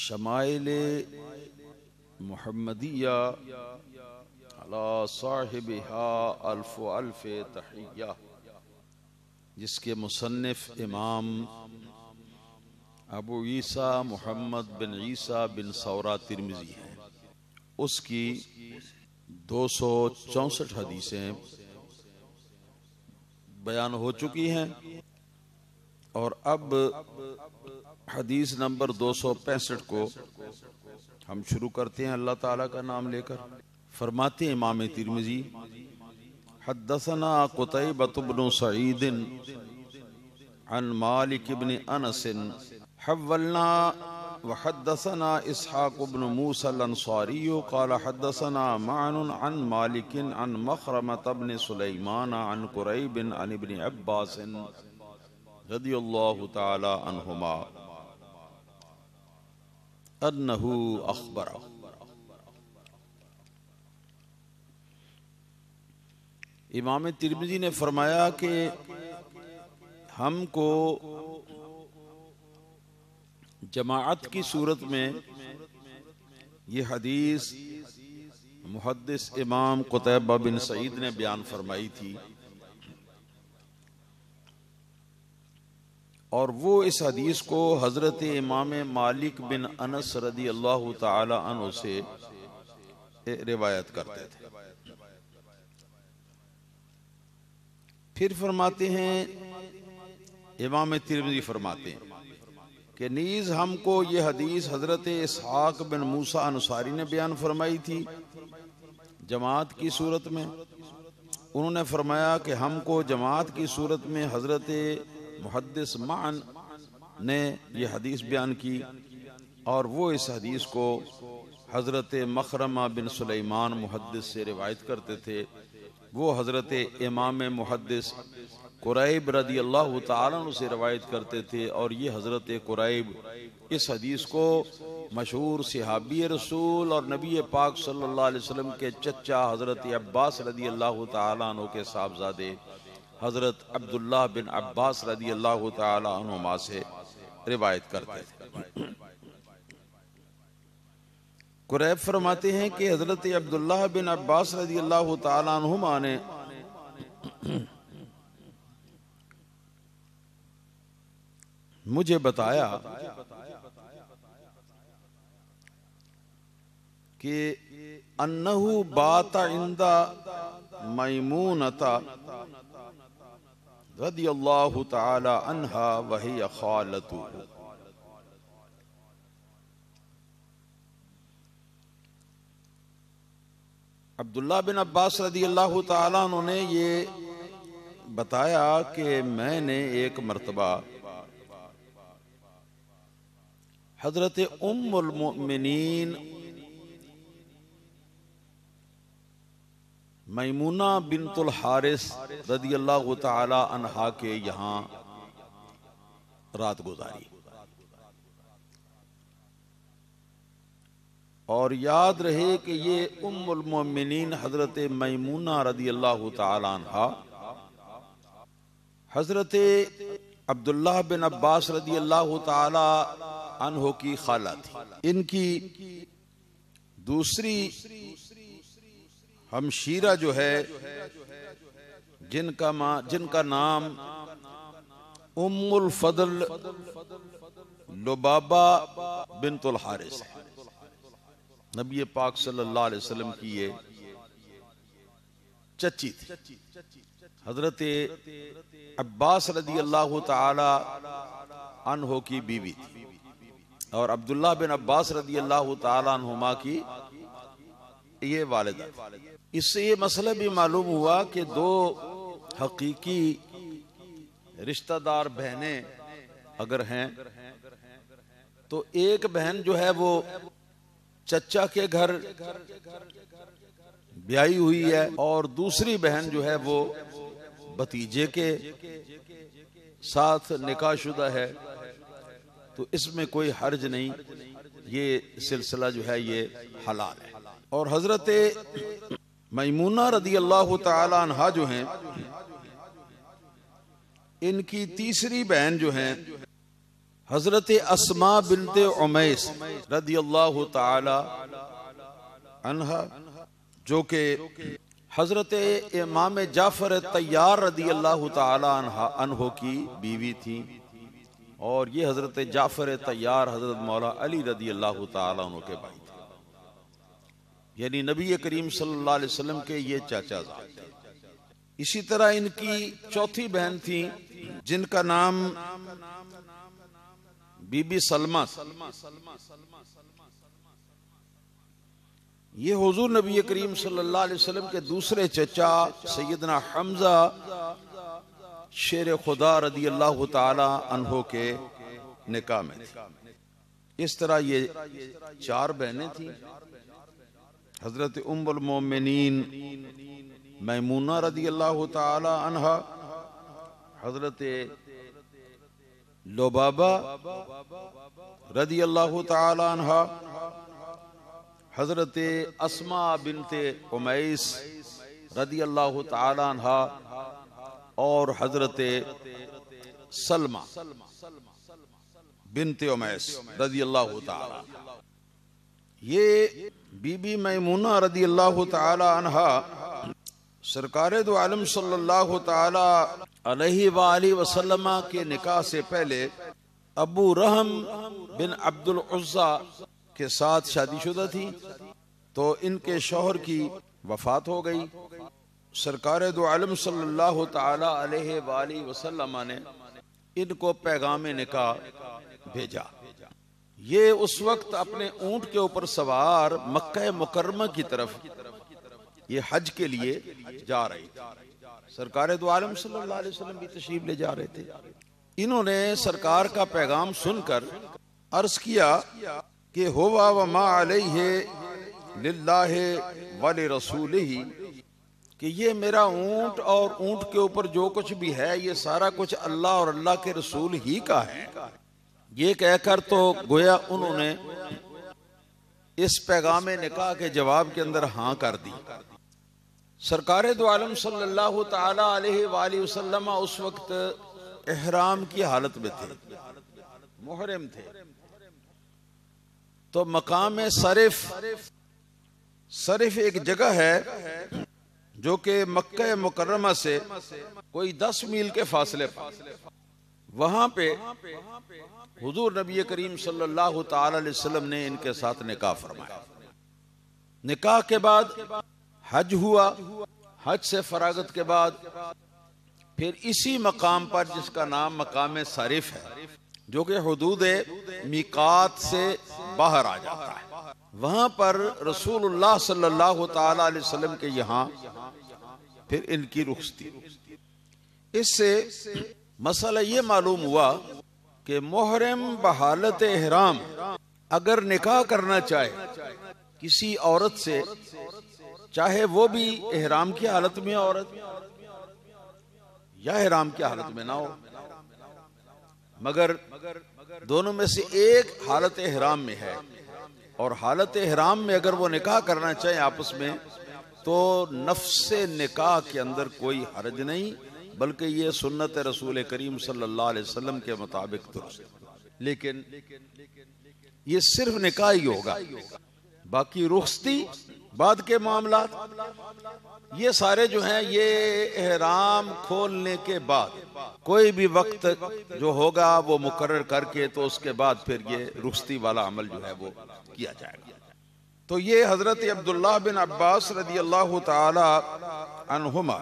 शमाइले मुहम्मदिया अला साहिबिहा अल्फ अल्फ तहिया, जिसके मुसन्निफ इमाम अबू ईसा मुहम्मद बिन ईसा बिन सौरा तिर्मिज़ी हैं। उसकी 264 हदीसें बयान हो चुकी हैं और अब हदीस नंबर 265 को हम शुरू करते हैं अल्लाह ताला का नाम लेकर। फरमाते हैं इमाम तिर्मिज़ी, हद्दसना कुतैबत इब्न सईद अन मालिक इब्न अनस हव्वलना व हद्दसना इसहाक इब्न मूसा अल-अंसारी क़ाल हद्दसना मानुन अन मालिक अन मखरमत इब्न सुलैमान अन कुरैब अन इब्न अब्बास रदियल्लाहु ताला अन्हुमा अन्नहु अख़बरा। इमाम तिर्मिज़ी ने फरमाया कि हमको जमाअत की सूरत में ये हदीस मुहद्दिस इमाम कुतैबा बिन सईद ने बयान फरमाई थी और वो इस हदीस को हजरत इमाम मालिक बिन अनस रदी अल्लाह ताला अन्हु से रिवायत करते थे। फिर फरमाते हैं इमाम तिर्मिज़ी फरमाते हैं कि नीज हमको ये हदीस हजरत इसहाक बिन मूसा अंसारी ने बयान फरमाई थी जमात की सूरत में। उन्होंने फरमाया कि हमको जमात की सूरत में हजरत मुहद्दिस मान ने यह हदीस बयान की और वो इस हदीस को हजरत मखरमा बिन सुलैमान मुहद्दिस से रिवायत करते थे। वो हजरत इमाम मुहद्दिस कुरैब रदी अल्लाह ताला अन्हु से रवायत करते थे और ये हजरत कुरैब इस हदीस को मशहूर सहाबी रसूल और नबी पाक सल्लल्लाहु अलैहि वसल्लम के चचा हजरत अब्बास रदी अल्लाह ताला अन्हु के साहबजादे हजरत अब्दुल्लाह बिन अब्बास रदी अल्लाह ताला अन्हुमा से रिवायत करते थे। कुरैब फरमाते हैं कि हजरत अब्दुल्लाह बिन अब्बास रदी अल्लाह ताला अन्हुमा ने मुझे बताया कि अन्नहु बाता इंदा मैमूनता रदियल्लाहु ताला अन्हा वहिय खालतु। अब्दुल्लाह बिन अब्बास रदी अल्लाह ताला उन्होंने ये बताया कि मैंने एक मर्तबा हजरत उम्मुल मोमिनीन मैमूना बिनतुल हारिस रदी अल्लाह ताला अन्हा के यहाँ रात गुजारी और याद रहे कि ये उम्मुल मोमिनीन हजरत मैमूना रदी अल्लाह ताला अन्हा हजरत अब्दुल्लाह बिन अब्बास रदी अल्लाह ताला अन्हो की खाला थी। इनकी दूसरी हमशीरा जो है जिनका नाम उम्मुल फदल लुबाबा बिनतुल हारिस है, नबी पाक सल्लल्लाहु अलैहि वसल्लम की ये चची थी। हजरत अब्बास रदी अल्लाह ताला अन्हो की बीवी थी और अब्दुल्लाह बिन अब्बास रदी अल्लाह ताला अन्हुमा की ये वालिदा। इससे ये मसला भी मालूम हुआ कि दो हकीकी रिश्तेदार बहनें अगर हैं तो एक बहन जो है वो चचा के घर ब्याही हुई है और दूसरी बहन जो है वो भतीजे के साथ निकाहशुदा है, तो इसमें कोई हर्ज नहीं, ये सिलसिला जो है ये हलाल है। और हजरत मैमूना रदी अल्लाह ताला अन्हा जो हैं इनकी तीसरी बहन जो हैं हजरत अस्मा बिनते उमैस रदियल्लाहु ताला अन्हा, जो के हजरत इमाम जाफर तैयार रदियल्लाहु ताला अन्हो की बीवी थी, और ये हजरत जाफर तैयार हजरत मौला अली रदियल्लाहु ताला अन्हु के भाई थे, यानी नबी करीम सल्लल्लाहु अलैहि वसल्लम के ये चाचाजाद थे। इसी तरह इनकी चौथी बहन थी जिनका नाम बीबी सलमा। ये हुजूर नबी करीम सल्लल्लाहु अलैहि वसल्लम के दूसरे चचा सैयदना हमजा शेर खुदा रदी अल्लाह ताला अन्हो के निकाह में थी। इस तरह ये चार बहनें थी। हजरत उम्मुल मोमिनीन मैमूना रदी अल्लाह ताला अन्हा, हजरत लोबाबा रदी अल्लाह ताला अन्हा, हजरत अस्मा बिनते उमैस रदी अल्लाह ताला अन्हा, और हजरत सलमा बिनते उमैस रदी अल्लाह ताला। ये बीबी मैमूना रदी अल्लाह ताला अन्हा सरकार दो आलम सल्लल्लाहु ताला अलैहि वालिहि वसल्लम के निकाह से पहले अबू रहम बिन अब्दुल उज़्ज़ा के साथ शादीशुदा थी, तो इनके शौहर की वफात हो गई। सरकार दो आलम सल्लल्लाहु ताला अलैहि वालिहि वसल्लम ने इनको पैगाम निकाह भेजा। ये उस वक्त अपने ऊंट के ऊपर सवार मक्का मुकर्रमा की तरफ ये हज के लिए जा रही थी। सरकार दो आलम सल्लल्लाहु अलैहि वसल्लम भी तशरीफ ले जा रहे थे। इन्होंने सरकार का पैगाम सुनकर अर्ज किया कि हुवा व मा अलैहि लिल्लाहि व लिरसूलिही, कि ये मेरा ऊंट और ऊंट के ऊपर जो कुछ भी है ये सारा कुछ अल्लाह और अल्लाह के रसूल ही का है। ये कहकर तो गोया उन्होंने इस पैगाम निकाह के जवाब के अंदर हाँ कर दी। सरकार दो आलम सल्लल्लाहु ताला अलैहि वालिहि वसल्लम उस वक्त इहराम की हालत में थे, मुहर्रम थे। तो मकाम सरिफ एक जगह है जो कि मक्का मुकर्रमा से कोई 10 मील के फासले पर, वहां पे हुजूर नबी करीम सल्लल्लाहु ताला अलैहि वसल्लम ने इनके साथ निकाह फरमाया। निकाह के बाद हज हुआ। हज से फरागत के बाद फिर इसी मकाम पर, जिसका नाम मकाम सरिफ है, जो कि हुदूद मीकात से बाहर आ जाता है, वहां पर रसूलुल्लाह सल्लल्लाहु ताला अलैहि वसल्लम के यहाँ फिर इनकी रुखसती। इससे मसला ये मालूम हुआ कि मुहर्रम बहालत इहराम अगर निकाह करना चाहे किसी औरत से, चाहे वो भी इहराम की हालत में औरत या इहराम की हालत में ना हो, मगर दोनों में से एक हालत इहराम में है, और हालत इहराम में अगर वो निकाह करना चाहे आपस में, तो नफ्से निकाह के अंदर कोई हर्ज नहीं, बल्कि ये सुन्नत रसूल करीम सल्लल्लाहु अलैहि वसल्लम के मुताबिक दुरुस्त। लेकिन ये सिर्फ निकाह ही होगा, बाकी रुखसती बाद के मामला ये सारे जो हैं ये एहराम खोलने के बाद कोई भी वक्त जो होगा वो मुकर्रर करके, तो उसके बाद फिर ये रुखसती वाला अमल जो है वो किया जाएगा। तो ये हजरत अब्दुल्लाह बिन अब्बास रदी अल्लाह ताला अन्हुमा,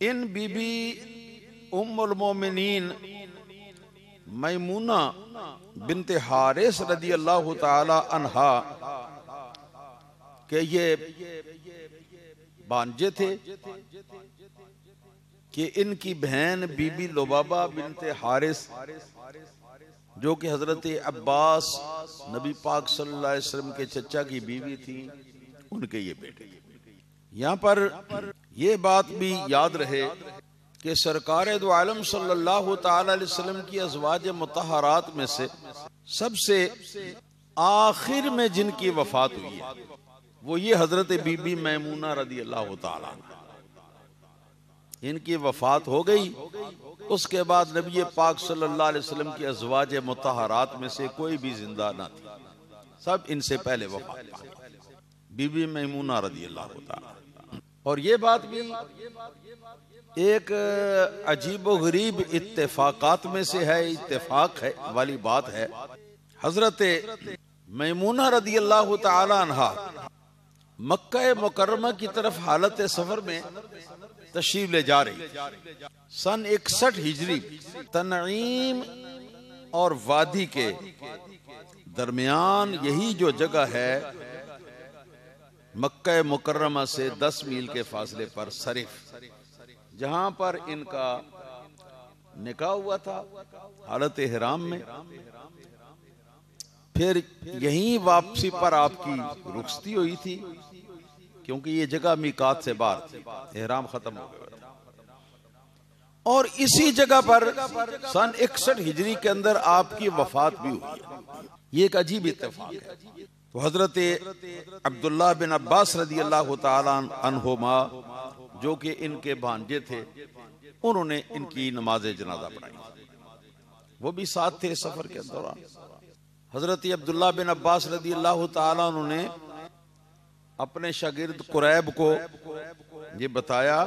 इन बीबी उम्मुल मोमिनीन मैमूना बिनते हारिस रदी अल्लाह ताला अन्हा के ये भांजे थे कि इनकी बहन बीबी लोबाबा बिनते हारिस, जो कि हजरत अब्बास नबी पाक सल्लल्लाहु अलैहि वसल्लम के चचा की बीवी थी, उनके ये बेटे। यहाँ पर ये बात भी याद रहे कि सरकार दो आलम सल्लल्लाहु ताला अलैहि वसल्लम की अज़वाज मुतहरात में से सबसे आखिर में जिनकी वफात हुई है वो ये हजरत बीबी मैमूना रदी अल्लाह ताला। इनकी वफात हो गई उसके बाद नबी पाक सल्लल्लाहु अलैहि वसल्लम की अज़वाज मुतहरात में से कोई भी जिंदा ना थी, सब इनसे पहले वफात पा गई। बीबी मैमूना रज़ी अल्लाह तआला। और ये बात भी एक अजीबो गरीब इत्तेफाकात में से है, इत्तेफाक है वाली बात है। हजरत मैमूना रज़ी अल्लाह तआला अन्हा मक्का मुकर्रमा की तरफ हालत सफर में तशरीफ ले जा रही। सन 61 हिजरी तनईम और वादी के दरमियान यही जो जगह है, मक्का मुकर्रमा से 10 मील के फासले पर सरिफ, जहां पर इनका निकाह हुआ था हालत इहराम में। फिर यहीं वापसी पर आपकी रुखसती हुई थी, क्योंकि ये जगह मीकात से बाहर थी, इहराम खत्म हो गया। और इसी जगह पर सन 61 हिजरी के अंदर आपकी वफात भी हुई है। ये एक अजीब इत्तेफाक है। तो हजरत अब्दुल्लाह बिन अब्बास रज़ी अल्लाह तआला अन्हुमा, जो कि इनके भांजे थे, उन्होंने इनकी नमाज जनाजा पढ़ाई। वो भी साथ थे सफर के दौरान। हजरत अब्दुल्लाह बिन अब्बास रज़ी अल्लाह तआला उन्होंने अपने शागिर्द कुरैब को ये बताया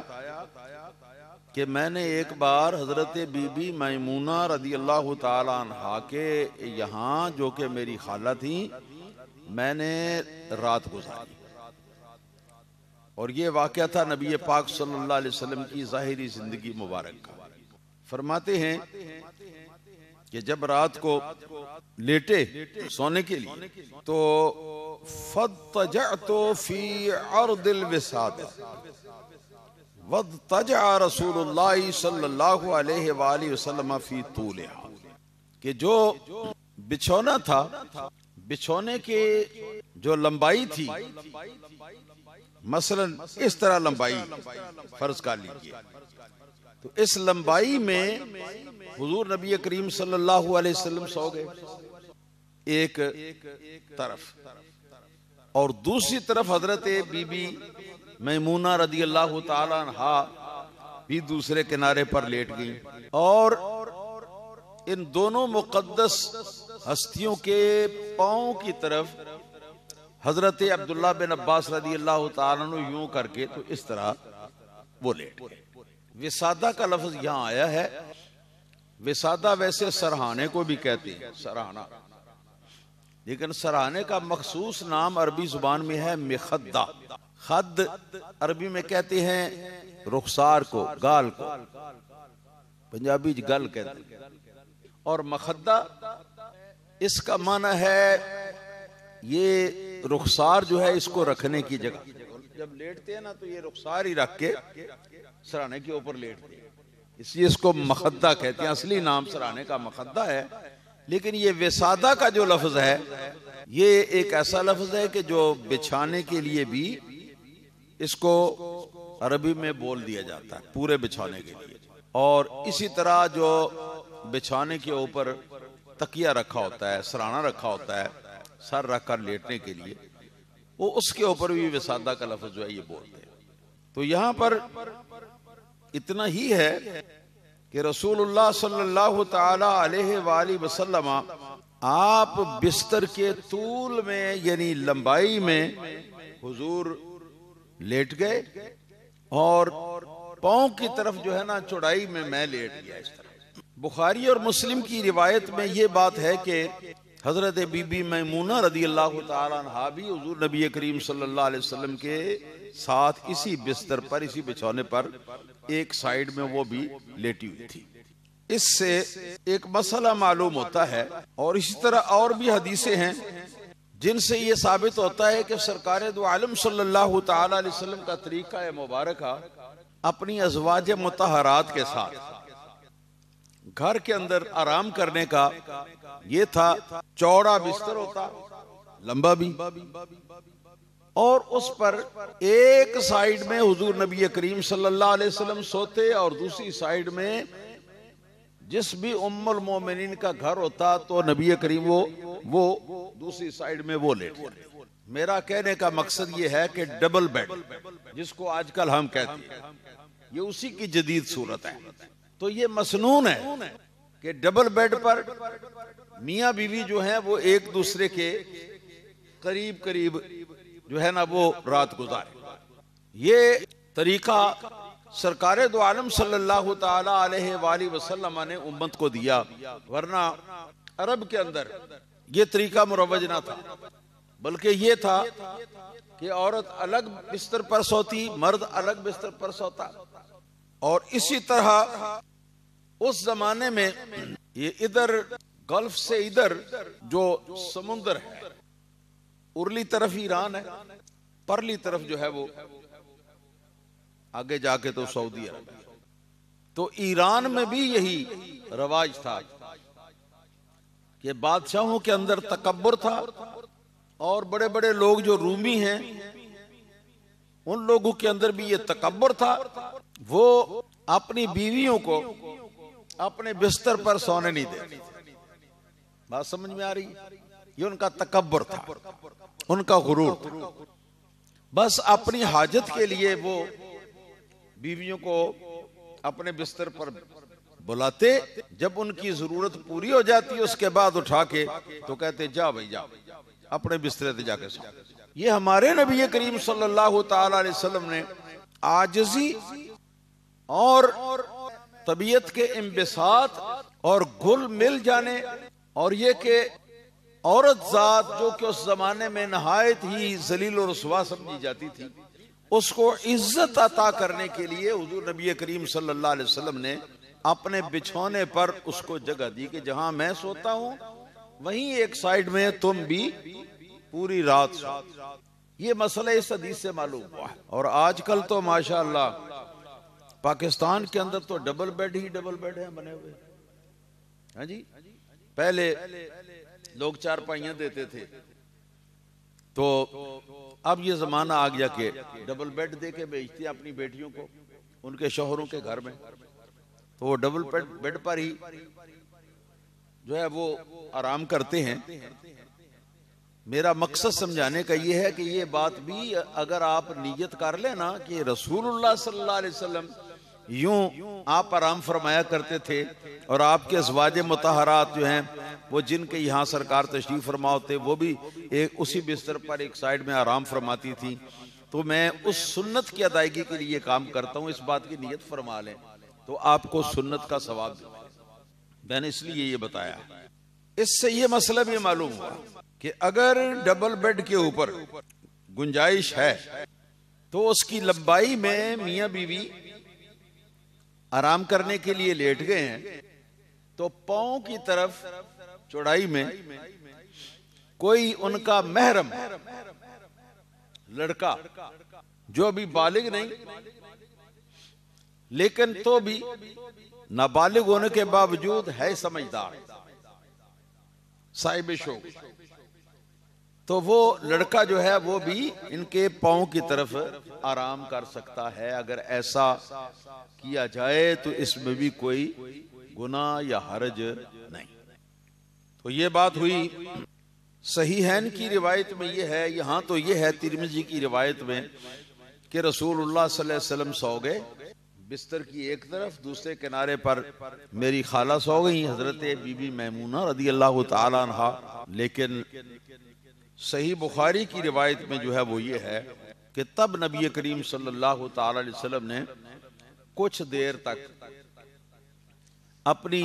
कि मैंने एक बार हजरत बीबी मैमूना रज़ी अल्लाह तआला अन्हा के यहाँ, जो कि मेरी खाला थी, मैंने रात गुजारी। और ये वाक़या था नबी पाक सल्लल्लाहु अलैहि वसल्लम की ज़ाहिरी जिंदगी मुबारक का। फरमाते हैं कि जब रात को लेटे सोने के लिए, तो फत्तजअतु फी अर्दिल विसाद वत्तजा रसूलुल्लाह सल्लल्लाहु अलैहि वसल्लम फी तूलिहा, कि जो बिछौना था, बिछौने के जो लंबाई थी, मसलन इस तरह लंबाई फर्ज कर लीजिए, तो इस लंबाई में हुजूर नबी करीम सल्लल्लाहु अलैहि वसल्लम सो गए एक तरफ, और दूसरी तरफ हजरत बीबी मैमूना रज़ी अल्लाह तआला अन्हा भी दूसरे किनारे पर लेट गई। और इन दोनों मुकद्दस हस्तियों के पांव की तरफ हजरत अब्दुल्ला बिन अब्बास रज़ी अल्लाह तआला अन्हु यूं करके, तो इस तरह वो लेट गए। विसादा का लफ्ज यहाँ आया है। विसादा वैसे सरहाने को भी कहते हैं, सरहाना, लेकिन सरहाने का मखसूस नाम अरबी जुबान में है मिखद्दा। खद अरबी में कहते हैं रुखसार को, गाल को, पंजाबी गल कहते हैं। और मखद्दा इसका माना है ये रुखसार जो है, इसको रखने की जगह। जब लेटते हैं ना, तो ये रुखसार ही रख के सराहने के ऊपर लेटते हैं, इसलिए इसको मखद्दा कहते हैं। असली नाम सराहने का मखद्दा है, लेकिन ये विसादा का जो लफ्ज है, ये एक ऐसा लफ्ज है कि जो बिछाने के लिए भी इसको अरबी में बोल दिया जाता है, पूरे बिछाने के लिए। और इसी तरह जो बिछाने के ऊपर तकिया रखा होता है, सराहना रखा होता है, सर रखकर लेटने के लिए, वो उसके ऊपर भी विसादा का लफ्ज जो है ये बोलते हैं। तो यहाँ पर इतना ही है कि रसूलुल्लाह सल्लल्लाहु ताला अलैहि वसल्लम आप बिस्तर के तूल में, यानी लंबाई में हुजूर लेट गए, और पांव की तरफ जो है ना चौड़ाई में मैं लेट गया इस तरह। बुखारी और मुस्लिम की रिवायत में ये बात है कि हजरत बीबी मैमूना रज़ी अल्लाह तआला अन्हा भी हुजूर नबी करीम सल्लल्लाहु अलैहि वसल्लम के साथ इसी बिस्तर पर, इसी बिछौने पर एक साइड में वो भी लेटी हुई थी। इससे एक मसला मालूम होता है, और इसी तरह और भी हदीसें हैं जिनसे ये साबित होता है कि सरकार दो आलम सल्लल्लाहु ताला अलैहि वसल्लम का तरीका मुबारक अपनी अज़वाज मुतहरात के साथ घर के अंदर आराम करने का ये था। चौड़ा बिस्तर होता, लंबा भी, और उस पर एक साइड में हुजूर नबी करीम सल्लल्लाहु अलैहि वसल्लम सोते, और दूसरी साइड में जिस भी उम्मुल मोमिनीन का घर होता, तो नबी करीम वो दूसरी साइड में वो लेटे। मेरा कहने का मकसद ये है कि डबल बेड जिसको आजकल हम कहते हैं, ये उसी की जदीद सूरत है। तो ये मसनून है कि डबल बेड पर मियाँ बीवी जो है वो एक दूसरे के करीब करीब जो है ना वो रात गुजारे। ये तरीका सरकारे दो आलम सल्लल्लाहु ताला अलैहि वसल्लम ने उम्मत को दिया, वरना अरब के अंदर ये तरीका मुरव्वज ना था, बल्कि ये था कि औरत अलग बिस्तर पर सोती, मर्द अलग बिस्तर पर सोता। और इसी तरह उस जमाने में ये इधर गल्फ से इधर जो समुंदर है, उरली तरफ ईरान है, परली तरफ जो है वो आगे जाके तो सऊदी अरब है। तो ईरान में भी यही रवाज था कि बादशाहों के अंदर तकब्बुर था, और बड़े बड़े लोग जो रूमी हैं उन लोगों के अंदर भी ये तकब्बुर था। वो अपनी बीवियों को अपने बिस्तर पर सोने नहीं देते। बात समझ में आ रही? ये उनका तकब्बुर था, उनका गुरूर था। बस अपनी हाजत के लिए वो बीवियों को अपने बिस्तर पर बुलाते, जब उनकी जरूरत पूरी हो जाती उसके बाद उठा के तो कहते जा भाई जा, अपने बिस्तर पे जाके सो। ये हमारे नबी करीम सल्लल्लाहु ताला अलैहि वसल्लम ने आजिज़ी और तबीयत के इंबिसात और घुल मिल जाने, और ये कि औरत जात जो कि उस जमाने में नहायत ही जलील और रुसवा समझी जाती थी, उसको इज्जत अता करने के लिए हुजूर नबी करीम सल्लल्लाहु अलैहि वसल्लम ने अपने बिछौने पर उसको जगह दी कि जहां मैं सोता हूं वहीं एक साइड में तुम भी पूरी रात सो। ये मसला इस हदीस से मालूम हुआ है। और आजकल तो माशाअल्लाह पाकिस्तान के अंदर तो डबल बेड ही डबल बेड है बने हुए। हाँ जी, पहले लोग चारपाइयां देते थे, तो अब ये जमाना आ गया कि डबल बेड दे के बेचते अपनी बेटियों को उनके शोहरों के घर में, तो वो डबल बेड पर ही जो है वो आराम करते हैं। मेरा मकसद समझाने का ये है कि ये बात भी अगर आप नीयत कर लेना कि रसूलुल्लाह सल्लल्लाहु अलैहि वसल्लम यूं आप आराम फरमाया करते थे, और आपके अज़वाज मुतहरात जो हैं वो जिनके यहाँ सरकार तशरीफ फरमा होते वो भी एक उसी बिस्तर पर एक साइड में आराम फरमाती थी, तो मैं उस सुन्नत की अदायगी के लिए काम करता हूँ। इस बात की नीयत फरमा लें तो आपको सुन्नत का सवाब मैंने इसलिए ये बताया। इससे ये मसला भी मालूम हुआ कि अगर डबल बेड के ऊपर गुंजाइश है तो उसकी लंबाई में मियां बीवी आराम करने के लिए लेट गए हैं, तो पांव की तरफ चौड़ाई में कोई उनका महरम लड़का जो अभी बालिग नहीं लेकिन तो भी नाबालिग होने के बावजूद है समझदार, साहिब शौक, तो वो लड़का जो है वो भी इनके पांव की तरफ आराम कर सकता है। अगर ऐसा किया जाए तो इसमें भी कोई गुनाह या हरज नहीं। तो ये बात हुई। सहीहैन की रिवायत में ये है, यहां तो ये है तिरमिज़ी की रिवायत में कि रसूलुल्लाह सल्लल्लाहु अलैहि वसल्लम सो गए, बिस्तर की एक तरफ, दूसरे किनारे पर मेरी खाला सो गई हजरत बीबी मैमूना रदी अल्लाह ताला अन्हा। लेकिन सही बुखारी की रिवायत में जो है वो ये है कि तब नबी करीम सल्लल्लाहु ताला अलैहि वसल्लम ने कुछ देर तक अपनी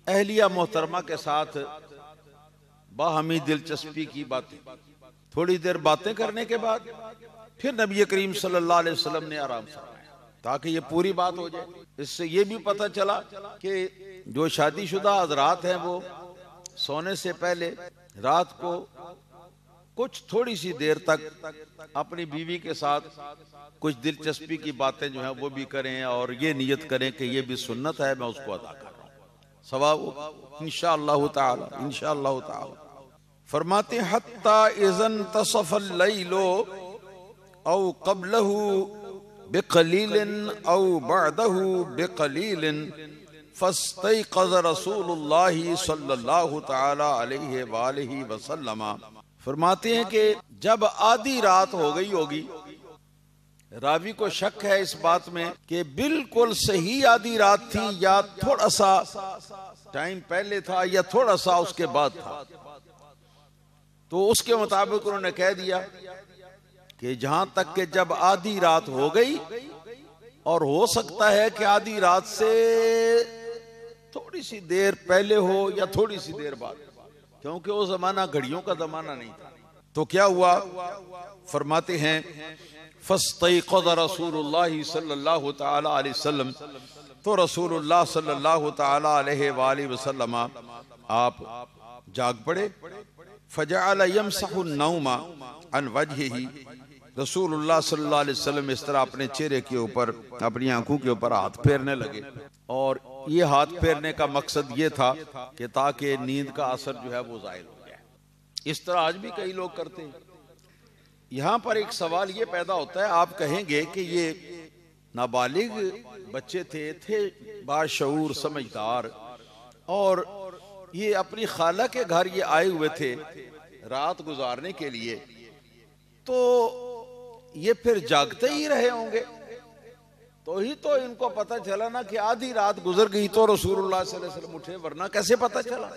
अहलिया मोहतरमा के साथ बाहमी दिलचस्पी की बातें, थोड़ी देर बातें करने के बाद फिर नबी करीम सल्लल्लाहु अलैहि वसल्लम ने आराम फरमाया ताकि ये पूरी बात हो जाए। इससे ये भी पता चला कि जो शादीशुदा हजरात हैं वो सोने से पहले रात को कुछ थोड़ी सी देर तक अपनी बीवी के साथ कुछ दिलचस्पी की बातें जो है वो भी करें, और ये नियत करें कि ये भी सुन्नत है, मैं उसको अदा कर रहा हूँ, सवाब इंशाअल्लाह ताला, इंशाअल्लाह ताला। फरमाते हत्ता इज़न तसफ़ल लैलो औ क़ब्लहु बिक़लीलिन औ बअदहु बिक़लीलिन फ़स्तयक़ज़ रसूलुल्लाह सल्लल्लाहु ताला अलैहि वालिहि वसल्लम। फरमाते हैं कि जब आधी रात हो गई होगी, रावी को शक है इस बात में कि बिल्कुल सही आधी रात थी या थोड़ा सा टाइम पहले था या थोड़ा सा उसके बाद था। तो उसके मुताबिक उन्होंने कह दिया कि जहां तक कि जब आधी रात हो गई, और हो सकता है कि आधी रात से थोड़ी सी देर पहले हो या थोड़ी सी देर बाद, क्योंकि वो जमाना घड़ियों का जमाना नहीं था। तो क्या हुआ, फरमाते हैं फस्तयक़ज़ रसूलुल्लाह सल्लल्लाहु तआला अलैहि वसल्लम, तो रसूलुल्लाह सल्लल्लाहु तआला अलैहि वसल्लम आप जाग पड़े। फजअल यमसहु नौमा अन वजहिही, रसूलुल्लाह सल्लल्लाहु अलैहि वसल्लम इस तरह अपने चेहरे के ऊपर, अपनी आंखों के ऊपर हाथ फेरने लगे। और ये हाथ फेरने का मकसद ये था कि ताकि नींद का असर जो है वो जाहिर हो जाए। इस तरह आज भी कई लोग करते हैं। यहाँ पर एक सवाल ये पैदा होता है, आप कहेंगे कि ये नाबालिग बच्चे थे बाशऊर समझदार, और ये अपनी खाला के घर ये आए हुए थे रात गुजारने के लिए, तो ये फिर जागते ही रहे होंगे। तो ही तो इनको पता चला ना कि आधी रात गुजर गई तो रसूलुल्लाह सल्लल्लाहु अलैहि वसल्लम उठे, वरना कैसे पता चला।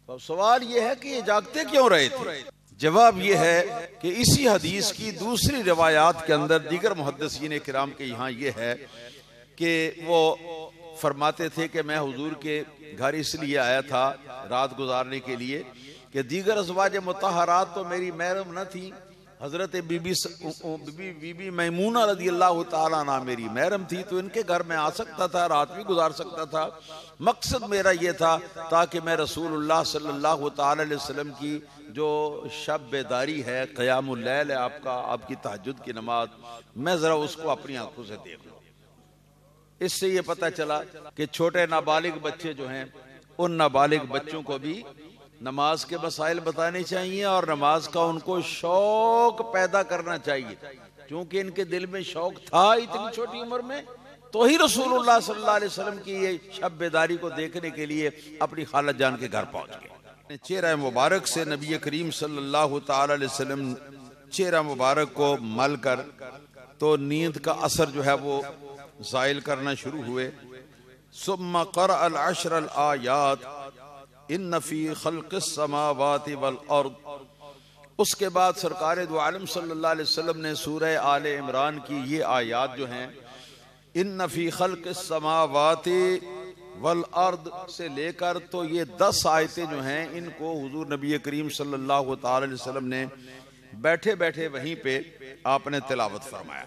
तो सवाल ये है कि ये जागते क्यों रहे थे। जवाब ये है कि इसी हदीस की दूसरी रिवायात के अंदर दीगर मुहद्दिसीन किराम के यहाँ ये है कि वो फरमाते थे कि मैं हुजूर के घर इसलिए आया था रात गुजारने के लिए कि दीगर अज़वाज मुतहरात तो मेरी महरम न थी। हजरत बीबी मैमूना रज़ियल्लाहु ताला अन्हा मेरी महरम थी, तो इनके घर में आ सकता था, रात भी गुजार सकता था। मकसद मेरा ये था ताकि मैं रसूलुल्लाह सल्लल्लाहु ताला अलैहि वसल्लम की जो शब बेदारी है, क़यामुल लैल है आपका, आपकी तहज्जुद की नमाज, मैं ज़रा उसको अपनी आंखों से देख लूँ। इससे ये पता चला कि छोटे नाबालिग बच्चे जो हैं, उन नाबालिग बच्चों को भी नमाज के मसाइल बताने चाहिए और नमाज का उनको शौक पैदा करना चाहिए, क्योंकि इनके दिल में शौक था इतनी छोटी उम्र में, तो ही रसूलुल्लाह सल्लल्लाहु अलैहि वसल्लम की ये शब बेदारी को देखने के लिए अपनी खाला जान के घर पहुंच गए। चेहरा मुबारक से नबी करीम सल्लल्लाहु ताला अलैहि वसल्लम चेहरा मुबारक को मल कर तो नींद का असर जो है वो ज़ाइल करना शुरू हुए। सुम्मा क़रअल अशरल आयात इन्न फी खल्क़िस समावाति वल अर्द, उसके बाद सरकार दो आलम सल्लल्लाहु अलैहि वसल्लम ने सूरह आले इमरान की ये आयात जो हैं, इन्न फी खल्क़िस समावाति वल अर्द से लेकर तो ये 10 आयतें जो हैं, इनको हुजूर नबी करीम सल्लल्लाहु ताला अलैहि वसल्लम ने बैठे बैठे वहीं पे आपने तिलावत फरमाया।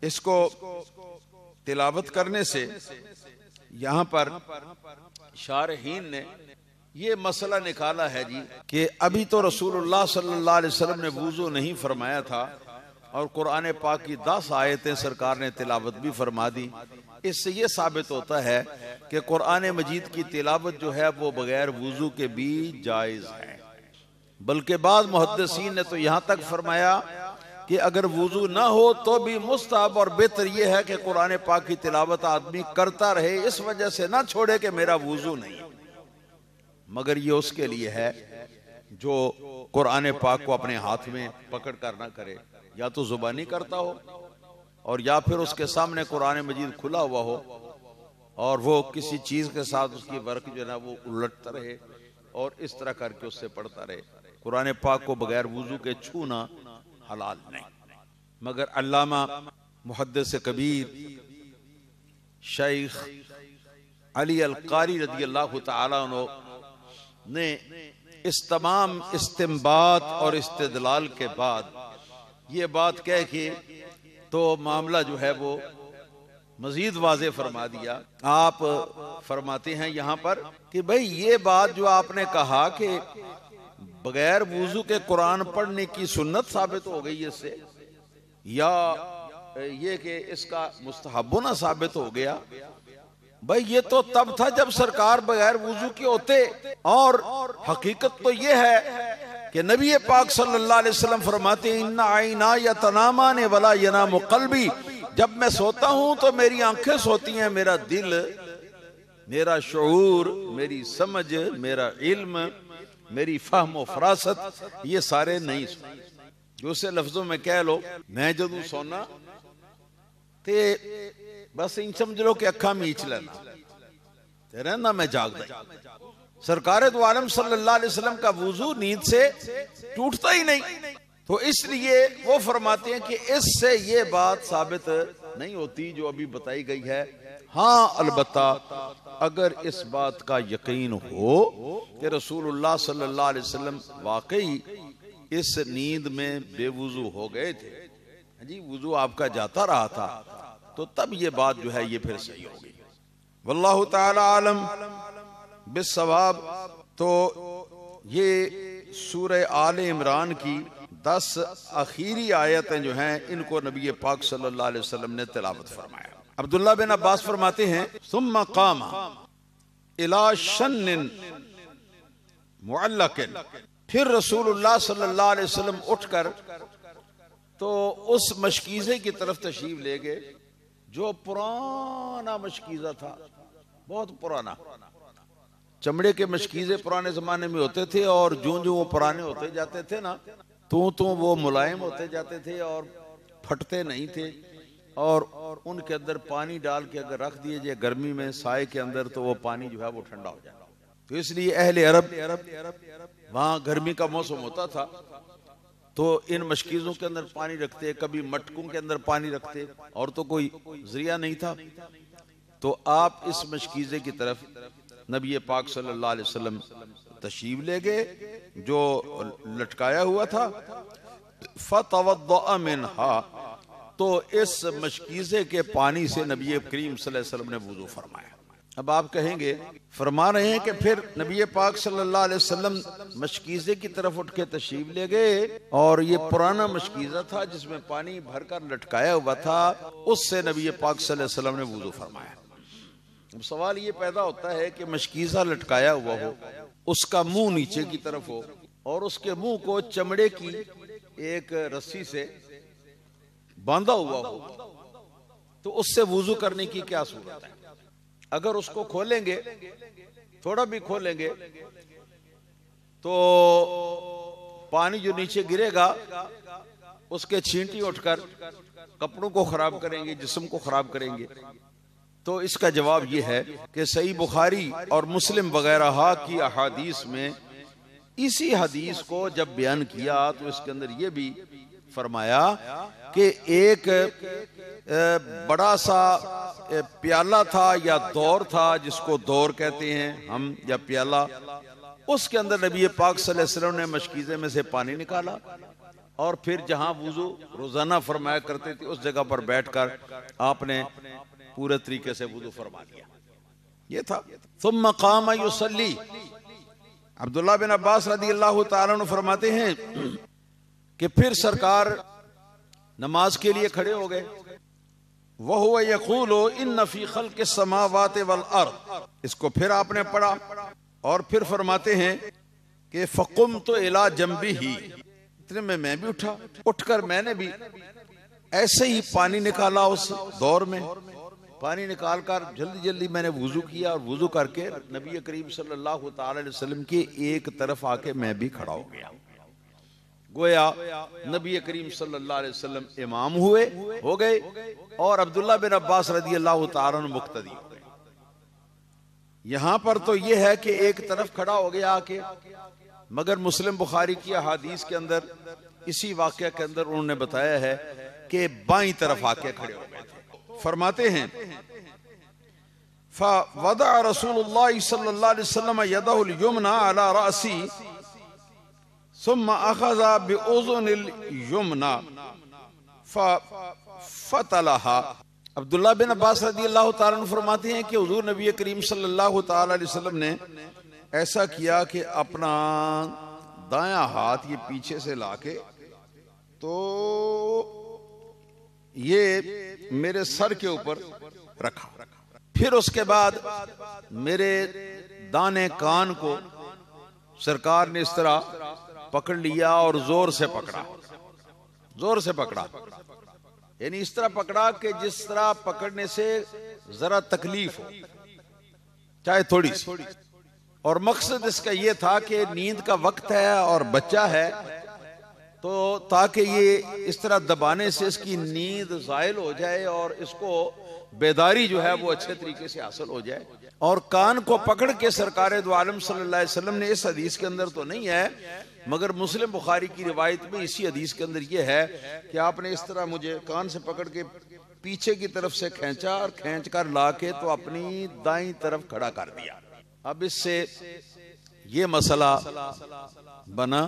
इसको तिलावत करने से यहाँ पर शारहीन ने ये मसला निकाला है जी कि अभी तो रसूलुल्लाह सल्लल्लाहु अलैहि वसल्लम ने वुज़ू नहीं फरमाया था और कुरान पाक की 10 आयतें सरकार ने तिलावत भी फरमा दी। इससे ये साबित होता है कि कुरान मजीद की तिलावत जो है वो बगैर वुज़ू के भी जायज़ है। बल्कि बाद मुहद्दिसीन ने तो यहाँ तक फरमाया कि अगर वुज़ू ना हो तो भी मुस्तहब और बेहतर यह है कि कुरान पाक की तिलावत आदमी करता रहे, इस वजह से ना छोड़े कि मेरा वुज़ू नहीं। मगर ये उसके लिए है जो कुरान पाक को अपने हाथ में पकड़ कर ना करे, या तो जुबानी करता हो और या फिर उसके सामने कुरान मजीद खुला हुआ हो और वो किसी चीज के साथ उसकी वर्क जो है ना वो उलटता रहे और इस तरह करके उससे पढ़ता रहे। कुरान पाक को बगैर वुज़ू के छूना हलाल नहीं। मगर अल्लामा मुहद्दिस कबीर शेख अली अल कारी रज़ियल्लाहु ताला अन्हु ने इस तमाम इस्तिंबात और इस्तिदलाल के बाद ये बात कह के तो मामला जो है वो मजीद वाज़े फरमा दिया। आप फरमाते हैं यहाँ पर कि भाई ये बात जो आपने कहा कि बगैर वुज़ू के कुरान पढ़ने की सुन्नत साबित हो गई इससे, या ये कि इसका मुस्तहब ना साबित हो गया, भाई ये तो तब था जब सरकार बगैर वुज़ू के होते। और हकीकत तो ये है कि नबी पाक सल्लल्लाहु अलैहि वसल्लम फरमाते हैं इन्ना आइना यतनामाने वला यनामु क़ल्बी, जब मैं सोता हूं तो मेरी आंखें सोती हैं, मेरा दिल, मेरा शऊर, मेरी समझ, मेरा इल्म, मेरी फहम फरासत ये सारे नहीं सोते। दूसरे लफ्जों में कह लो, मैं जदू सोना ते बस इन समझ लो कि अखा मीच लेना ते रहना मैं जागदा। सरकार दो आलम सल्लल्लाहु अलैहि वसल्लम का वुजू नींद से टूटता ही नहीं। तो इसलिए वो फरमाते हैं कि इससे ये बात साबित नहीं होती जो अभी बताई गई है। हाँ, अलबत्ता अगर इस बात का यकीन हो कि रसूलुल्लाह सल्लल्लाहु अलैहि वसल्लम वाकई इस नींद में बेवुजू हो गए थे, जी वुजू आपका जाता रहा था, तो तब ये बात जो है ये फिर सही होगी। वल्लाहु ताला आलम बिस्सवाब। तो ये सूरह आले इमरान की 10 आखिरी आयतें जो हैं इनको नबी पाक सल्लल्लाहु अलैहि वसल्लम ने तिलावत फरमाया। अब्दुल्लाह बिन अब्बास फरमाते हैं सुम्मा कामा इला शन्निन मुअल्लकिन, फिर रसूलुल्लाह सल्लल्लाहु अलैहि वसल्लम उठकर तो उस मशकीज़े की तरफ तशरीफ ले गए जो पुराना मशकीज़ा था, बहुत पुराना। चमड़े के मशकीज़े पुराने जमाने में होते थे और जो जो वो पुराने होते जाते थे ना तो वो मुलायम होते जाते थे और फटते नहीं थे, और उनके अंदर पानी डाल के अगर रख दिए जाए गर्मी में साए के अंदर तो वो पानी जो है वो ठंडा हो जाता। तो इसलिए अहले अरब वहाँ गर्मी का मौसम होता था तो इन मशकीज़ों के अंदर पानी रखते, कभी मटकों के अंदर पानी रखते, और तो कोई जरिया नहीं था। तो आप इस मशकीज़े की तरफ नबी पाक सल्लल्लाहु अलैहि वसल्लम तशरीफ ले गए जो लटकाया हुआ था। फतवद्दअ मिनहा, तो इस मशकीज़े के पानी से नबी करीम सल्लल्लाहु अलैहि वसल्लम ने वुज़ू फरमाया। अब आप कहेंगे, फरमा रहे हैं कि फिर नबी पाक सल्लल्लाहु अलैहि वसल्लम मशकीज़े की तरफ उठ के तशरीफ ले गए और ये पुराना मशकीज़ा था जिसमें पानी भरकर लटकाया हुआ था, उससे नबी पाक सल्लल्लाहु अलैहि वसल्लम ने वुज़ू फरमाया। अब सवाल ये पैदा होता है कि मशकीज़ा लटकाया हुआ हो, उसका मुंह नीचे की तरफ हो और उसके मुंह को चमड़े की एक रस्सी से बांधा हुआ हो, तो उससे वुज़ू करने की क्या सूरत है? अगर उसको खोलेंगे, थोड़ा भी खोलेंगे, तो पानी जो नीचे गिरेगा उसके छींटी उठकर कपड़ों को खराब करेंगे, जिस्म को खराब करेंगे। तो इसका जवाब यह है कि सही बुखारी और मुस्लिम वगैरह की अहादीस में इसी हदीस को जब बयान किया तो इसके अंदर यह भी फरमाया कि एक बड़ा सा प्याला था या दौर था, जिसको दौर कहते हैं हम, या प्याला, उसके अंदर नबी पाक सल्लल्लाहु अलैहि वसल्लम ने मशकीज़े में से पानी निकाला और फिर जहां वुज़ू रोजाना फरमाया करते थे उस जगह पर बैठकर आपने पूरे तरीके से वुज़ू फरमा लिया। ये था। सुम्मा क़ाम युसल्ली। अब्दुल्लाह बिन अब्बास रज़ियल्लाहु ताला अन्हु फरमाते हैं कि फिर सरकार नमाज के लिए खड़े हो गए। वहुव यक़ूलु इन्न फ़ी ख़ल्क़ि समावाति वल अर्द, इसको फिर आपने पढ़ा और फिर फरमाते हैं कि फ़क़ुमतु इला जंबिही, इतने में मैं भी उठा, उठकर मैंने भी ऐसे ही पानी निकाला। उस दौर में पानी निकालकर जल्दी जल्दी मैंने वुज़ू किया और वुज़ू करके नबी करीम सल्लल्लाहु अलैहि वसल्लम की एक तरफ आके मैं भी खड़ा हो गया। गोया नबी करीम सल्लल्लाहु अलैहि वसल्लम इमाम हो गए और अब्दुल्लाह बिन अब्बास रज़ियल्लाहु ताला अन्हु मुक्तदी हो गए। यहां पर तो यह है कि एक तरफ खड़ा हो गया आके, मगर मुस्लिम बुखारी की अहादीस के अंदर इसी वाक़या के अंदर उन्होंने बताया है कि बाईं तरफ आके खड़े हो गए थे। फरमाते हैं फवदा रसूलुल्लाह सल्लल्लाहु अलैहि वसल्लम यदहुल युमना अला रासी सुम्मा अखज़ा बिउज़ुनिल युमना फतलहा। अब्दुल्लाह बिन अब्बास रज़ियल्लाहु ताला अन्हु फरमाते हैं कि हुज़ूर नबी करीम सल्लल्लाहु ताला अलैहि वसल्लम ने ऐसा किया कि अपना दायां हाथ ये पीछे से लाके तो ये मेरे सर के ऊपर रखा, फिर उसके बाद मेरे दाने कान को सरकार ने इस तरह पकड़ लिया और जोर से पकड़ा, यानी इस तरह पकड़ा कि जिस तरह पकड़ने से जरा तकलीफ हो, चाहे थोड़ी सी। और मकसद इसका यह था कि नींद का वक्त है और बच्चा है तो ताकि ये इस तरह दबाने से इसकी नींद ज़ायल हो जाए और इसको बेदारी जो है वो अच्छे तरीके से हासिल हो जाए। और कान को पकड़ के सरकार दो आलम सल्लल्लाहु अलैहि वसल्लम ने, इस हदीस के अंदर तो नहीं है मगर मुस्लिम बुखारी की रिवायत में इसी हदीस के अंदर ये है कि आपने इस तरह मुझे कान से पकड़ के पीछे की तरफ से खींचा और खींच कर ला के तो अपनी दाईं तरफ खड़ा कर दिया। अब इससे ये मसला बना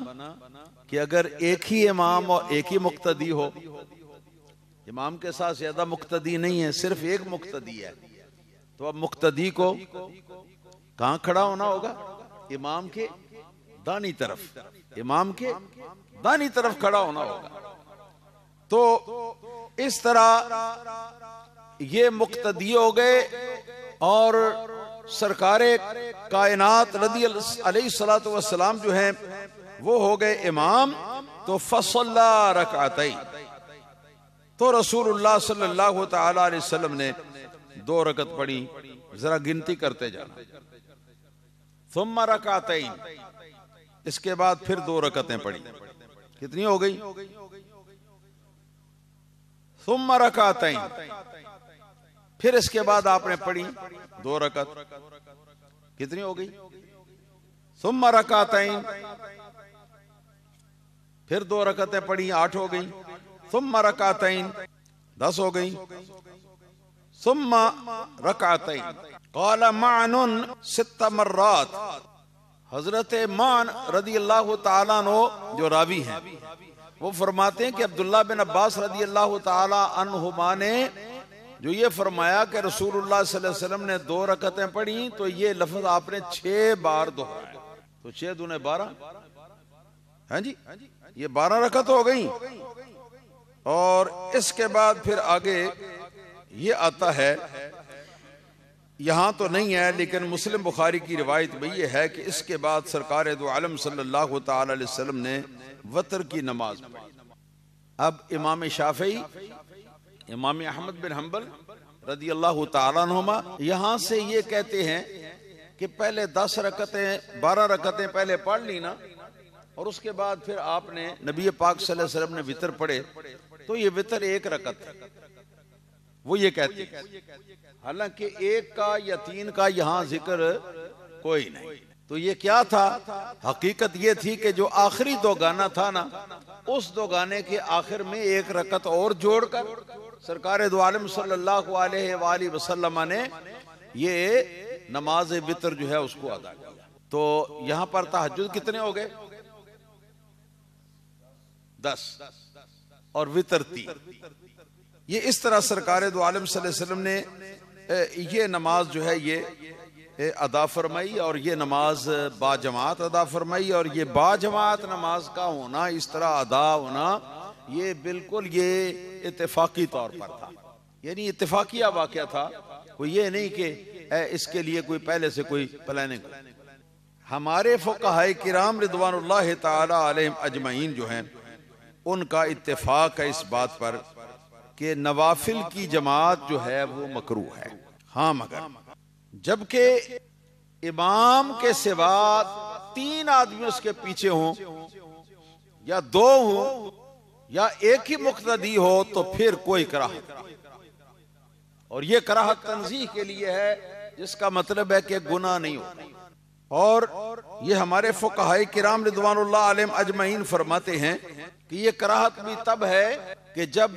कि अगर एक ही इमाम और एक ही मुक्तदी हो, इमाम के साथ ज्यादा मुक्तदी नहीं है, सिर्फ एक मुक्तदी है, तो अब मुक्तदी को कहां खड़ा होना होगा? इमाम के दानी तरफ, इमाम के दानी तरफ खड़ा होना होगा। तो इस तरह ये मुक्तदी हो गए और सरकारे कायनात रदी अलैहिस्सलातु वस्सलाम जो हैं वो हो गए इमाम। तो फसल्ला रकातैन, तो रसूलुल्लाह सल्लल्लाहु तआला अलैहि वसल्लम ने 2 रकत पढ़ी। जरा गिनती करते जाना। सुम्मा रकातैन, इसके बाद फिर 2 रकतें पढ़ी। कितनी हो गई? सुम्मा रकातैन, फिर इसके बाद आपने पढ़ी 2 रकत। कितनी हो गई? सुम्मा रकातैन, फिर 2 रकतें पढ़ी, 8 हो गई। सुम्मा रकातैन, 10 हो गई। सुम्मा रकातैन क़ाल मानुन 6 मर्रात, हजरत मान रदी अल्लाह तआला अन्हु जो रावी हैं वो फरमाते हैं कि अब्दुल्लाह बिन अब्बास रदी अल्लाह तआला अन्हुमा ने जो ये फरमाया कि रसूलुल्लाह सल्लल्लाहु अलैहि वसल्लम ने 2 रकतें पढ़ी, तो ये लफ्ज आपने 6 बार दोहराया। तो 6 दूने 12, हाँ जी, ये 12 रकत हो गई। और इसके बाद फिर आगे ये आता है, यहां तो नहीं है लेकिन मुस्लिम बुखारी की रिवायत में ये है कि इसके बाद सरकार दो आलम सल्लल्लाहु तआला अलैहि वसल्लम ने वतर की नमाज पढ़ी। अब इमाम शाफई, इमाम अहमद बिन हम्बल रदी अल्लाह तआला अन्हुमा यहां से ये कहते हैं कि पहले 10 रकतें 12 रकतें पहले पढ़ ली ना, और उसके बाद फिर आपने नबी पाक सल्लल्लाहु अलैहि वसल्लम ने वितर पढ़े, तो ये वितर 1 रकत है। वो ये कहते हैं, हालांकि 1 का या 3 का यहां जिक्र कोई नहीं। तो ये क्या था? हकीकत ये थी कि जो आखिरी 2 गाना था ना, उस 2 गाने के आखिर में 1 रकत और जोड़कर सरकार दो आलम सल्लल्लाहु अलैहि वसल्लम ने ये नमाज वितर जो है उसको अदा किया। तो यहां पर तहज्जुद कितने हो गए? 10 और वितर 3। ये इस तरह सरकार दो आलम सल्लल्लाहु अलैहि वसल्लम ने ये नमाज जो है ये अदा फरमाई, और ये नमाज बाजमात अदा फरमाई। और ये बाजमात नमाज का होना, इस तरह अदा होना, ये बिल्कुल ये इत्तेफाकी तौर पर था, यानी इत्तेफाकिया वाक़या था। कोई ये नहीं कि इसके लिए कोई पहले से कोई प्लानिंग। हमारे फुक़हाए किराम रिदवानुल्लाह ताला अलैहिम अजमईन जो हैं उनका इत्तेफाक है इस बात पर कि नवाफिल की जमात जो है वो मकरूह है। हाँ, मगर जबकि इमाम के सिवा 3 आदमी उसके पीछे हों या 2 हों या एक ही मुक्तदी हो तो फिर कोई कराहत नहीं। और ये कराहत तंज़ीह के लिए है, जिसका मतलब है कि गुनाह नहीं होता। और ये हमारे फुक़हाए किराम रिदवानुल्लाह अलैहिम अजमईन फरमाते हैं कि ये कराहत भी तब है कि जब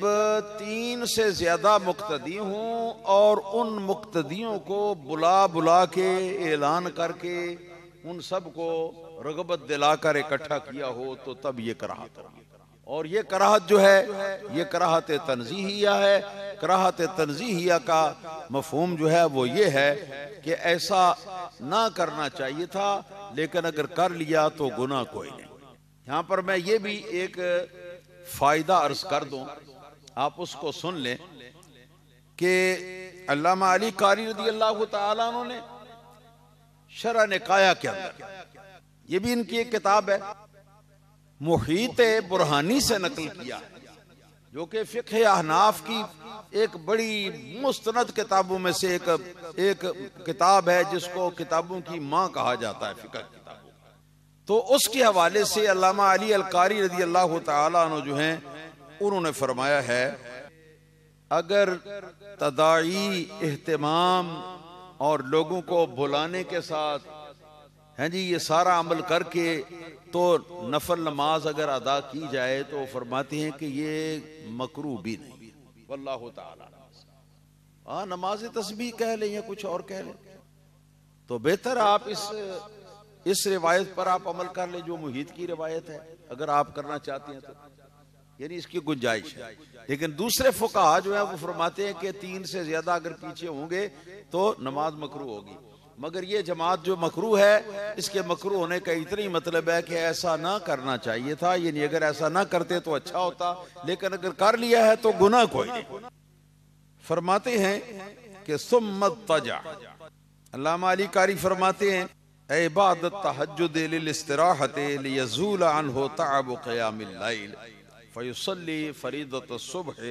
3 से ज्यादा मुक्तदी हों और उन मुक्तदियों को बुला बुला के ऐलान करके उन सब को रगबत दिलाकर इकट्ठा किया हो, तो तब ये कराहत होगी। और ये कराहत जो है ये कराहत तंज़ीहिया है। कराहत तंज़ीहिया का मफ़हूम जो है वो ये है कि ऐसा ना करना चाहिए था, लेकिन अगर कर लिया तो गुनाह कोई नहीं। यहाँ पर मैं ये भी एक फायदा अर्ज कर दूं, आप उसको सुन लें कि अल्लामा अली कारी रज़ी अल्लाह तआला अन्हु ने शरह निकाया के अंदर, ये भी इनकी एक किताब है, मुहीत बुरहानी से नकल किया, जो कि फ़िक़्ह अहनाफ की एक बड़ी मुस्तनद किताबों में से एक किताब है, जिसको किताबों की माँ कहा जाता है फ़िक़्ह किताबों। तो उसके हवाले से अल्लामा अली अलकारी रज़ी अल्लाह तआला अन्हु जो हैं उन्होंने फरमाया है, अगर तदाई इहतिमाम और लोगों को बुलाने के साथ हैं जी ये सारा अमल करके तो नफल नमाज अगर अदा की जाए तो फरमाते हैं कि ये मकरूह भी नहीं। वल्लाहु ताला नमाज तस्बीह कह लें या कुछ और कह लें, तो बेहतर आप इस रिवायत पर आप अमल कर ले जो मुहीत की रिवायत है, अगर आप करना चाहते हैं तो, यानी इसकी गुंजाइश है। लेकिन दूसरे फुकाहा जो है वो फरमाते हैं कि 3 से ज्यादा अगर पीछे होंगे तो नमाज मकरूह होगी। मगर ये जमात जो मकरूह है, इसके मकरूह होने का इतना ही मतलब है कि ऐसा ना करना चाहिए था, यानी अगर ऐसा ना करते तो अच्छा होता, लेकिन अगर कर लिया है तो गुनाह कोई नहीं। फरमाते हैं कि सुम्मत तजा, अल्लामा अली कारी फरमाते हैं, इबादत तहज्जुद लिल इस्तिराहत लियज़ूल अन्हु तअब क़ियामिल लैल फयुसल्ली फरीदत सुबह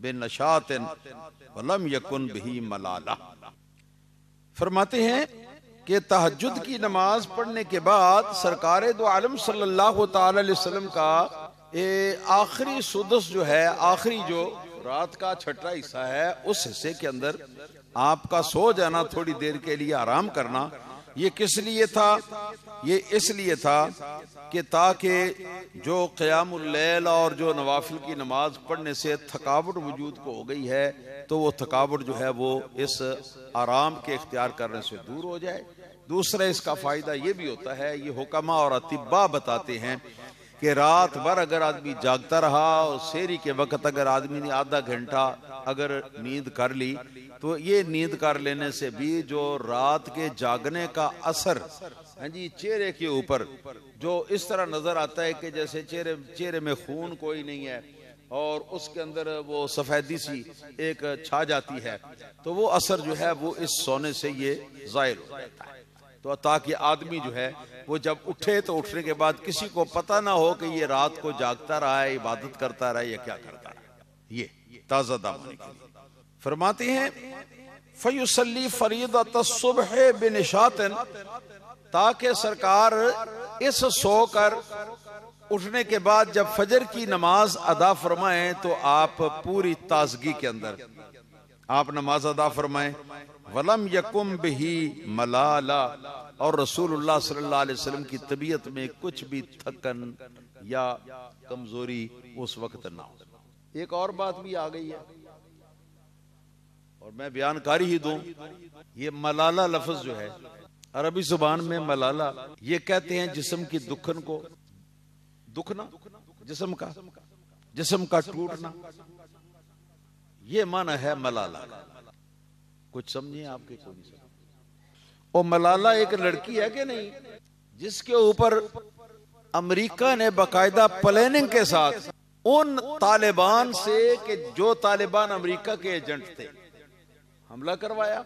बिनशातिन वलम यकुन बिही मलाला। फरमाते हैं कि तहज्जुद की नमाज पढ़ने के बाद सरकार दो आलम सल्लल्लाहु ताला अलैहि वसल्लम का आखिरी सुदस जो है, आखिरी जो रात का छठा हिस्सा है, उस हिस्से के अंदर आपका सो जाना, थोड़ी देर के लिए आराम करना। ये किस लिए था? ये इसलिए था कि ताकि जो क़यामुल लैल और जो नवाफिल की नमाज पढ़ने से थकावट वजूद को हो गई है, तो वो थकावट जो है वो इस आराम के इख्तियार करने से दूर हो जाए। दूसरा इसका फायदा ये भी होता है, ये हुक्मा और अतिब्बा बताते हैं कि रात भर अगर आदमी जागता रहा और सेहरी के वक्त अगर आदमी ने आधा घंटा अगर नींद कर ली, तो ये नींद कर लेने से भी जो रात के जागने का असर है जी चेहरे के ऊपर जो इस तरह नजर आता है कि जैसे चेहरे में खून कोई नहीं है और उसके अंदर वो सफेदी सी एक छा जाती है, तो वो असर जो है वो इस सोने से ये जाहिर हो जाता है। तो ताकि आदमी जो है वो जब उठे तो उठने के बाद किसी को पता ना हो कि ये रात को जागता रहा है, इबादत करता रहा है या क्या करता रहा, ये ताज़ा दाम होने के लिए। फरमाते हैं फयुसल्ली फरीदत सुबह बिनिशातिन, ताकि सरकार इस सोकर उठने के बाद जब फजर की नमाज अदा फरमाएं तो आप पूरी ताजगी के अंदर आप नमाज अदा फरमाएं। वलम यकुम बिही मलाला, और रसूलुल्लाह सल्लल्लाहु अलैहि वसल्लम की तबीयत में कुछ भी थकन या कमजोरी उस वक्त ना हो। एक और बात भी आ गई है और मैं बयानकारी ही दूं, ये मलाला लफ्ज जो है अरबी जुबान में मलाला ये कहते हैं जिस्म की दुखन को, दुखना जिस्म का टूटना, ये माना है मलाला। कुछ समझिए आपके कोई नहीं समझ। और मलाला एक लड़की है कि नहीं, जिसके ऊपर अमेरिका ने बाकायदा प्लानिंग के साथ उन तालिबान से कि जो तालिबान अमेरिका के एजेंट थे हमला करवाया,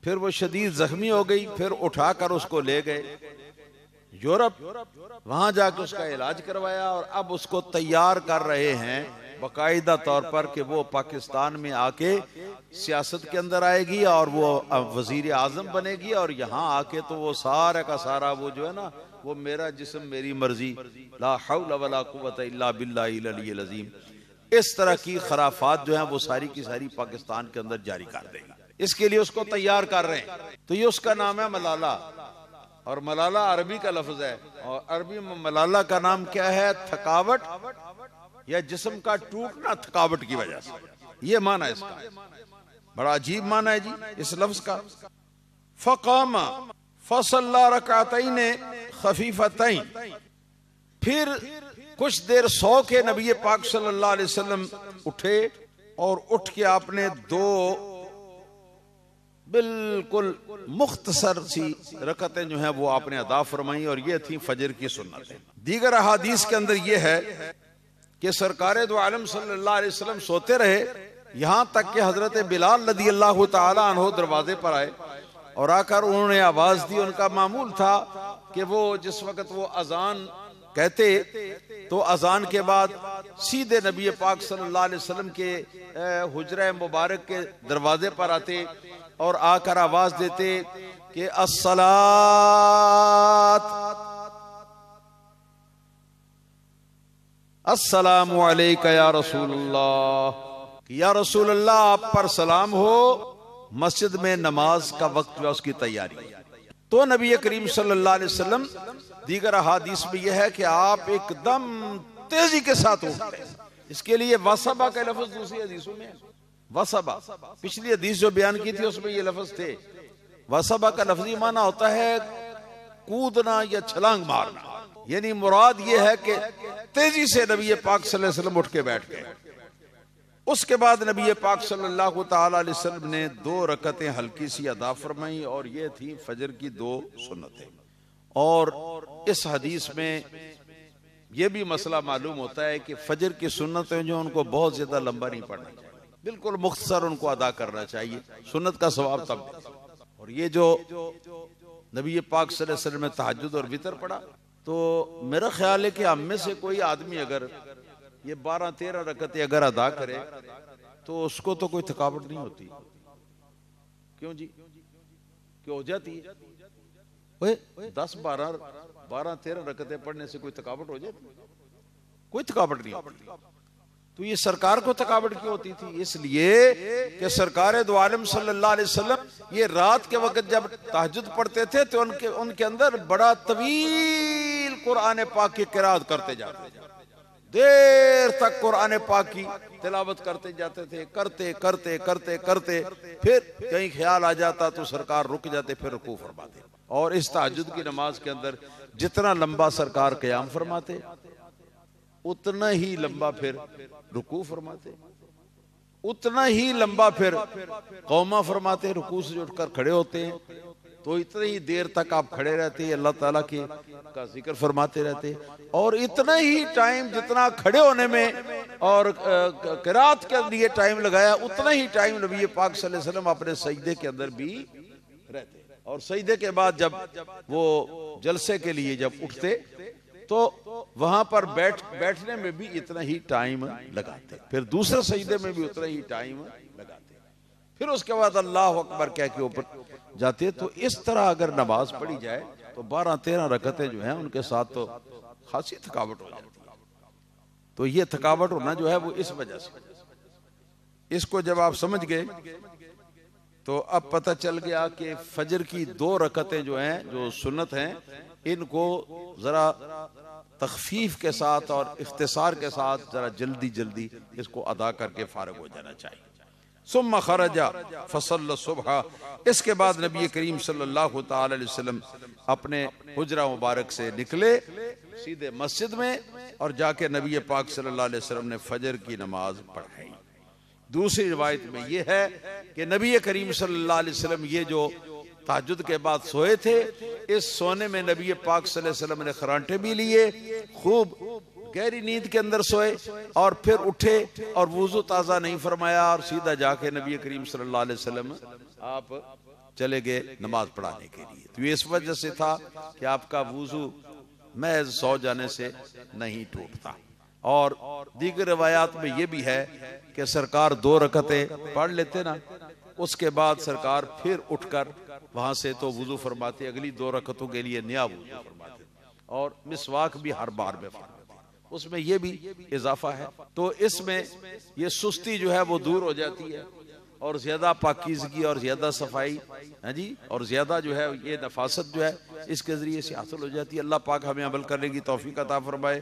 फिर वो शदीद जख्मी हो गई, फिर उठाकर उसको ले गए यूरोप, वहां जाकर उसका इलाज करवाया और अब उसको तैयार कर रहे हैं बाकायदा तौर पर कि वो पाकिस्तान में आके सियासत के अंदर आएगी और वो वजीर आजम बनेगी, और यहाँ आके तो वो सारा का सारा वो जो है ना, वो मेरा जिस्म मेरी मर्जी, ला हौला वला कुव्वता इल्ला बिल्लाहिल अलिय्यिल अज़ीम, इस तरह की खराफात जो है वो सारी की सारी पाकिस्तान के अंदर जारी कर देगी। इसके लिए उसको तैयार कर रहे हैं। तो ये उसका नाम है मलाला, और मलाला अरबी का लफ्ज है, और अरबी में मलाला का नाम क्या है? थकावट या जिस्म का टूटना थकावट की वजह से, ये माना है इसका। बड़ा अजीब माना है जी इस लफ्ज का। फकामा फसल्ला रकातैन खफीफतैन, फिर कुछ देर सो के नबी पाक सल्लल्लाहु अलैहि वसल्लम उठे और उठ के आपने दो बिल्कुल मुख्तसर सी रकतें जो है वो आपने अदा फरमाई, और ये थी फजर की सुन्नतें। दीगर अहादीस के अंदर ये है कि सरकार दो आलम सल्लल्लाहु अलैहि वसल्लम सोते रहे, यहां तक कि हजरत बिलाल रज़ी अल्लाह तआला अन्हु दरवाजे पर आए और आकर उन्होंने आवाज दी। उनका मामूल था कि वो जिस वक्त वो अजान कहते तो अजान के बाद सीधे नबी पाक सल्लल्लाहु अलैहि वसल्लम के हुजरा मुबारक के दरवाजे पर आते और आकर आवाज देते कि अस्सलात अस्सलामु अलैका या रसूलल्लाह, कि या रसूलल्लाह आप पर सलाम हो, मस्जिद में नमाज का वक्त जो है उसकी तैयारी। तो नबी करीम सल्लल्लाहु अलैहि वसल्लम दीगर अहादीस में यह है कि आप एकदम तेजी के साथ उठते हैं। इसके लिए वसबा का लफ्ज दूसरी हदीसों में, वसबा पिछली हदीस जो बयान की थी उसमें ये लफ्ज थे। वसबा का लफ्जी माना होता है कूदना या छलांग मारना, यानी मुराद ये है कि तेजी से नबी पाक सल्लल्लाहु अलैहि वसल्लम उठ के बैठ गए। उसके बाद नबी पाक सल्लल्लाहु ताला अलैहि वसल्लम ने 2 रकतें हल्की सी अदा फरमाई और ये थी फजर की 2 सुन्नतें। और इस हदीस में यह भी मसला मालूम होता है कि फजर की सुन्नतें जो उनको बहुत ज्यादा लंबा नहीं पढ़ना चाहिए, बिल्कुल मुख्तसर उनको अदा करना चाहिए, सुन्नत का सवाब तब। और ये जो नबी पाक सल्लल्लाहु अलैहि वसल्लम ने तहज्जुद और वितर पढ़ा, तो मेरा ख्याल है कि हम में से कोई आदमी अगर ये 12-13 रकतें अगर अदा करे तो उसको तो कोई थकावट नहीं होती। क्यों जी, क्यों हो जाती है? 10-12-13 रकतें पढ़ने से कोई थकावट हो जाती? कोई थकावट नहीं होती। तो ये सरकार को थकावट क्यों होती थी? इसलिए कि सरकार दो आलम सल्लल्लाहु अलैहि वसल्लम ये रात के वक्त जब तहज्जुद पढ़ते थे तो उनके अंदर बड़ा तवील कुरान पाक की किरात करते जाते थे, देर तक कुरान पाक की तिलावत करते जाते थे, करते करते करते करते फिर कहीं ख्याल आ जाता तो सरकार रुक जाते, फिर रुकू फरमाते। और इस तहज्जुद की नमाज के अंदर जितना लंबा सरकार क़याम फरमाते उतना ही लंबा फिर रुकू फरमाते, उतना ही लंबा फिर कौमा फरमाते। रुकू से उठकर खड़े होते हैं तो इतनी ही देर तक आप खड़े रहते हैं, अल्लाह ताला के का जिक्र फरमाते रहते। और इतना ही टाइम जितना खड़े होने में और किरात के लिए टाइम लगाया, उतना ही टाइम नबी पाक सल्लल्लाहु अलैहि वसल्लम अपने सजदे के अंदर भी रहते। और सजदे के बाद जब वो जलसे के लिए जब उठते तो वहां पर बैठने में भी इतना ही टाइम लगाते, फिर दूसरे सजदे में भी उतना ही टाइम लगाते, फिर उसके बाद अल्लाह अकबर कह के ऊपर जाते। तो इस तरह अगर नमाज पढ़ी जाए तो 12-13 रकतें जो हैं उनके साथ तो खासी थकावट हो जाती है। तो ये थकावट होना जो है वो इस वजह से, इसको जब आप समझ गए तो अब पता चल गया कि फजर की 2 रकतें जो हैं जो सुन्नत हैं इनको जरा तखफीफ के साथ और इख्तिसार के साथ जरा जल्दी जल्दी इसको अदा करके फारग हो जाना चाहिए। सुम्मा खरजा फसल्ल सुबह, इसके बाद नबी करीम सल्लल्लाहु ताला अलैहि वसल्लम अपने हुजरा मुबारक से निकले सीधे मस्जिद में और जाके नबी पाक सल्लल्लाहु अलैहि वसल्लम ने फजर की नमाज पढ़ाई। दूसरी रिवायत में यह है कि नबी करीम सल्लल्लाहु अलैहि वसल्लम ये जो तहज्जुद के बाद सोए थे, इस सोने में नबी पाक सल्लल्लाहु अलैहि वसल्लम ने खरांटे भी लिए, खूब गहरी नींद के अंदर सोए और फिर उठे और वुजू ताज़ा नहीं फरमाया और सीधा जाके नबी करीम सल्लल्लाहु अलैहि वसल्लम आप चले गए नमाज पढ़ाने के लिए। तो ये इस वजह से था कि आपका वुजू महज सो जाने से नहीं टूटता। और दीगर रवायात में ये भी है कि सरकार 2 रकतें पढ़ लेते ना, उसके बाद सरकार फिर उठकर वहां से तो वुजू फरमाते, अगली 2 रकतों के लिए नया वुजू फरमाते और मिसवाक भी हर बार में फरमाते, उसमें यह भी इजाफा है। तो इसमें ये सुस्ती जो है वो दूर हो जाती है और ज्यादा पाकीज़गी और ज्यादा सफाई है जी, और ज्यादा जो है ये नफासत जो है इसके जरिए से हासिल हो जाती है। अल्लाह पाक हमें अमल करने की तौफीक अता फरमाए।